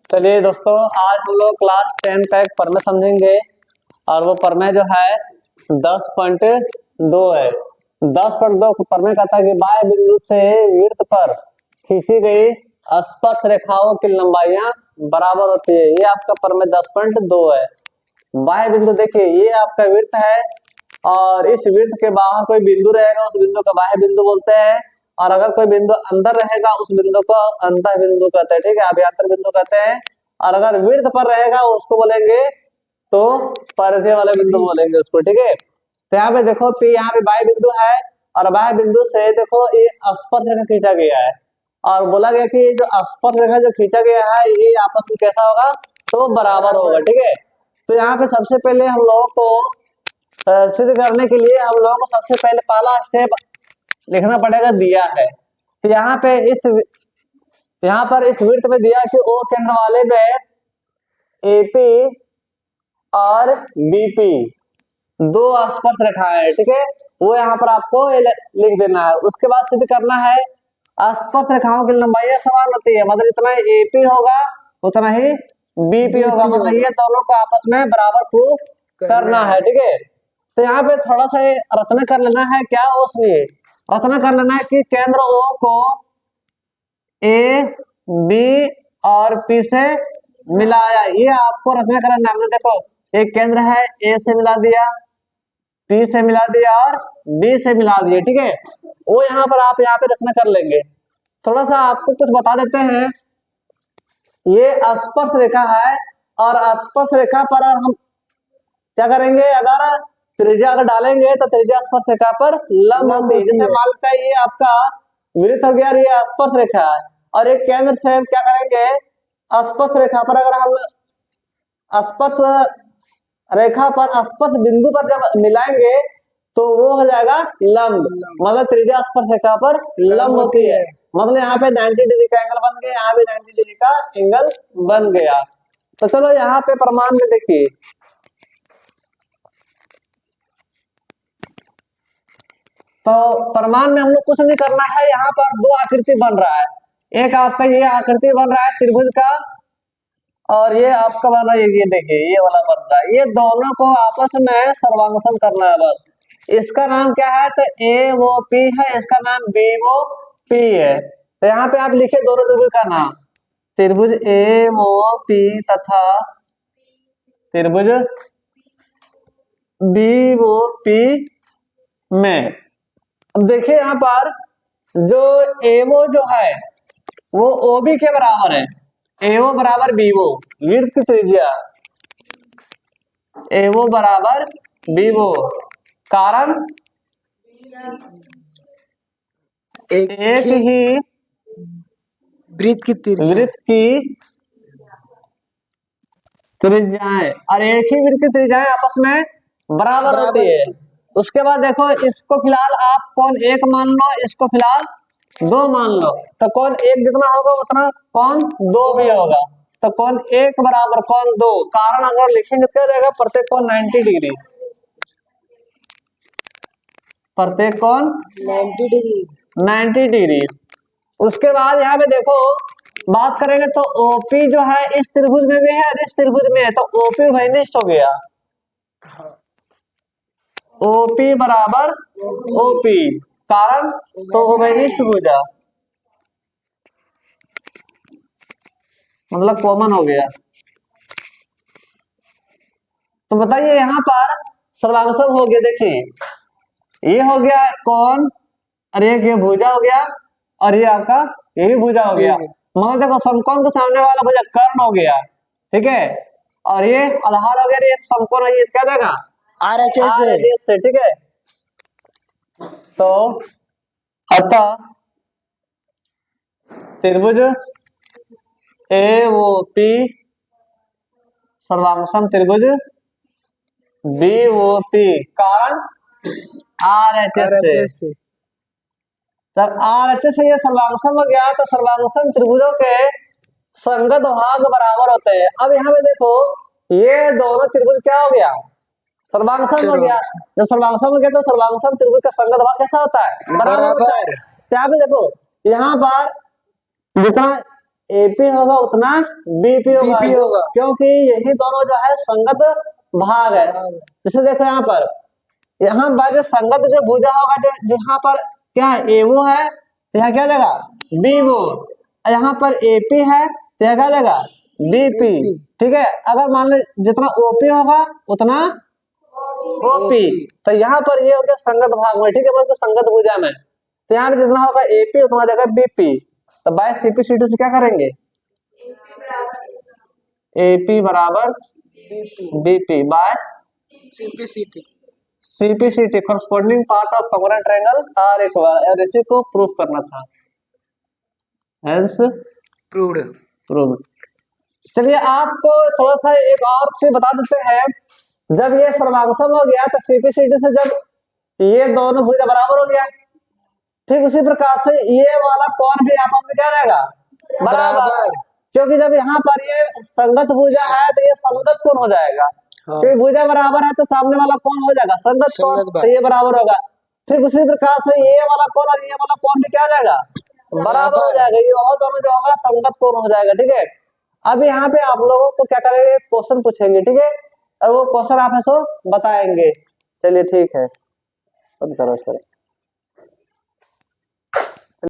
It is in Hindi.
चलिए दोस्तों, आज हम लोग क्लास 10 का एक प्रमेय समझेंगे और वो प्रमेय जो है 10.2 है। 10.2 प्रमेय कहता है कि बाह्य बिंदु से वृत्त पर खींची गई स्पर्श रेखाओं की लंबाइयां बराबर होती है। ये आपका प्रमेय 10.2 है। बाह्य बिंदु देखिए, ये आपका वृत्त है और इस वृत्त के बाहर कोई बिंदु रहेगा, उस बिंदु को बाह्य बिंदु बोलते हैं। और अगर कोई बिंदु अंदर रहेगा, उस बिंदु को अंतः बिंदु कहते हैं। ठीक है, अभ्यंतर बिंदु कहते हैं। और अगर वृत्त पर रहेगा उसको बोलेंगे तो परिधि वाले बिंदु बोलेंगे उसको। ठीक है, तो यहाँ पे देखो P, यहाँ पे बाह्य बिंदु है और बाह्य बिंदु से देखो ये स्पर्श रेखा खींचा गया है और बोला गया कि जो स्पर्श रेखा जो खींचा गया है ये आपस में कैसा होगा, तो बराबर होगा। ठीक है, तो यहाँ पे सबसे पहले हम लोगों को सिद्ध करने के लिए हम लोगों को सबसे पहले पहला स्टेप लिखना पड़ेगा, दिया है। तो यहाँ पे यहाँ पर इस वृत्त में दिया कि O केंद्र वाले में AP और BP दो स्पर्श रेखाएं है। ठीक है, वो यहाँ पर आपको लिख देना है। उसके बाद सिद्ध करना है स्पर्श रेखाओं की लंबाई समान होती है, मतलब जितना AP होगा उतना ही BP होगा, मतलब ये दोनों को आपस में बराबर प्रूव करना है। ठीक है, तो यहाँ पे थोड़ा सा रचना कर लेना है। क्या उसमें रचना कर लेना है कि केंद्र O को A, B और P से मिलाया। ये आपको रचना करना है। हमने देखो एक केंद्र है, A से मिला दिया, P से मिला दिया और B से मिला दिया। ठीक है, वो यहाँ पर आप यहाँ पे रचना कर लेंगे। थोड़ा सा आपको कुछ बता देते हैं। ये स्पर्श रेखा है और स्पर्श रेखा पर हम क्या करेंगे, अगर त्रिज्या अगर डालेंगे तो त्रिज्या स्पर्श रेखा पर लंब होती है। जैसे मान लेते हैं ये आपका वृत्त हो गया, ये स्पर्श रेखा है और एक केंद्र से हम क्या करेंगे, स्पर्श रेखा पर अगर हम स्पर्श रेखा पर स्पर्श बिंदु पर जब मिलाएंगे तो वो हो जाएगा लंब, मतलब त्रिज्या स्पर्श रेखा पर लंब होती है। मतलब यहाँ पे 90 डिग्री का एंगल बन गया, यहाँ पे 90 डिग्री का एंगल बन गया। तो चलो यहाँ पे प्रमाण में देखिए, तो प्रमाण में हम लोग कुछ नहीं करना है। यहाँ पर दो आकृति बन रहा है, एक आपका ये आकृति बन रहा है त्रिभुज का और ये आपका बन रहा है, ये देखिए ये वाला बन रहा है। ये दोनों को आपस में सर्वांगसम करना है बस। इसका नाम क्या है, तो ए वो पी है, इसका नाम बी वो पी है। तो यहाँ पे आप लिखे दोनों त्रिभुज का नाम, त्रिभुज ए वो पी तथा त्रिभुज बी वो पी में। अब देखिए यहाँ पर जो एवो जो है वो ओबी के बराबर है, एवो बराबर बीवो, वृत्त की त्रिज्या एवो बराबर बीवो, कारण एक ही वृत्त की त्रिज्याएं और एक ही वृत्त की त्रिज्याएं आपस में बराबर होती है। उसके बाद देखो इसको फिलहाल आप कौन एक मान लो, इसको फिलहाल दो मान लो, तो कौन एक जितना होगा उतना कौन दो भी होगा। तो कौन एक बराबर कौन दो, कारण अगर लिखेंगे तो जाएगा प्रत्येक कौन 90 डिग्री, प्रत्येक कौन 90 डिग्री। उसके बाद यहाँ पे देखो बात करेंगे तो ओपी जो है इस त्रिभुज में भी है और इस त्रिभुज में है, तो ओपी वैनिष्ठ हो गया, ओपी बराबर ओपी, कारण तो वैनिष्ठ भुजा, मतलब कॉमन हो गया। तो बताइए यहाँ पर सर्वांगसम हो गया। देखिए ये हो गया कौन, अरे ये भुजा हो गया और ये आपका ये भी भुजा हो गया। मतलब देखो समकोण के सामने वाला भुजा कर्ण हो गया, ठीक है, और ये आधार हो गया, ये समकोण है, ये क्या देगा RHS से। ठीक है, तो अतः त्रिभुज ए वो पी सर्वांगसम त्रिभुज बी वो पी, कारण RHS से। जब RHS से ये सर्वांगसम हो गया तो सर्वांगसम त्रिभुजों के संगत भाग बराबर होते हैं। अब यहाँ पे देखो ये दोनों त्रिभुज क्या हो गया, सर्वांगसम हो गया। जब सर्वांगसम हो गया तो सर्वांगसम त्रिभुज का संगत भाग कैसा होता है, बराबर होता है। यहाँ पे देखो यहाँ पर जितना एपी होगा उतना बीपी होगा, BP होगा। क्योंकि यही दोनों जो है संगत भाग है। जैसे देखो यहाँ पर जो संगत जो भुजा होगा, जो यहाँ पर क्या है एवो है, तो यहाँ क्या देगा बीवो, यहाँ पर एपी है तो यहाँ क्या देगा बीपी। ठीक है, अगर मान लो जितना ओपी होगा उतना ओपी, तो यहाँ पर ये हो गया संगत भाग में। ठीक है, मतलब संगत भुजा में, तो यहाँ पे जितना होगा एपी उतना देगा बीपी। तो बाय सीपी सीटी से क्या करेंगे, एपी बराबर BP by CPCT। CPCT, corresponding part of congruent triangle are equal, और इसी को प्रूफ करना था, हेंस प्रूव्ड। प्रूव। चलिए आपको थोड़ा सा एक और चीज बता देते हैं, जब ये सर्वांशम हो गया तो सीपीसीटी से जब ये दोनों भुजा बराबर हो गया, ठीक उसी प्रकार से ये वाला कोण भी आपस में क्या रहेगा बराबर, क्योंकि जब यहाँ पर ये संगत भुजा है तो ये संगत कोण हो जाएगा। क्योंकि भुजा बराबर है तो सामने वाला कोण हो जाएगा संगत कोण, तो ये बराबर होगा। ठीक उसी प्रकार से ये वाला कोण और ये वाला कोण भी क्या हो जाएगा बराबर हो जाएगा, ये और दोनों जो होगा संगत कोण हो जाएगा। ठीक है, अब यहाँ पे आप लोगों को क्या करेंगे, क्वेश्चन पूछेंगे, ठीक है, और वो क्वेश्चन आप ऐसो बताएंगे। चलिए ठीक है, बंद करो इसको।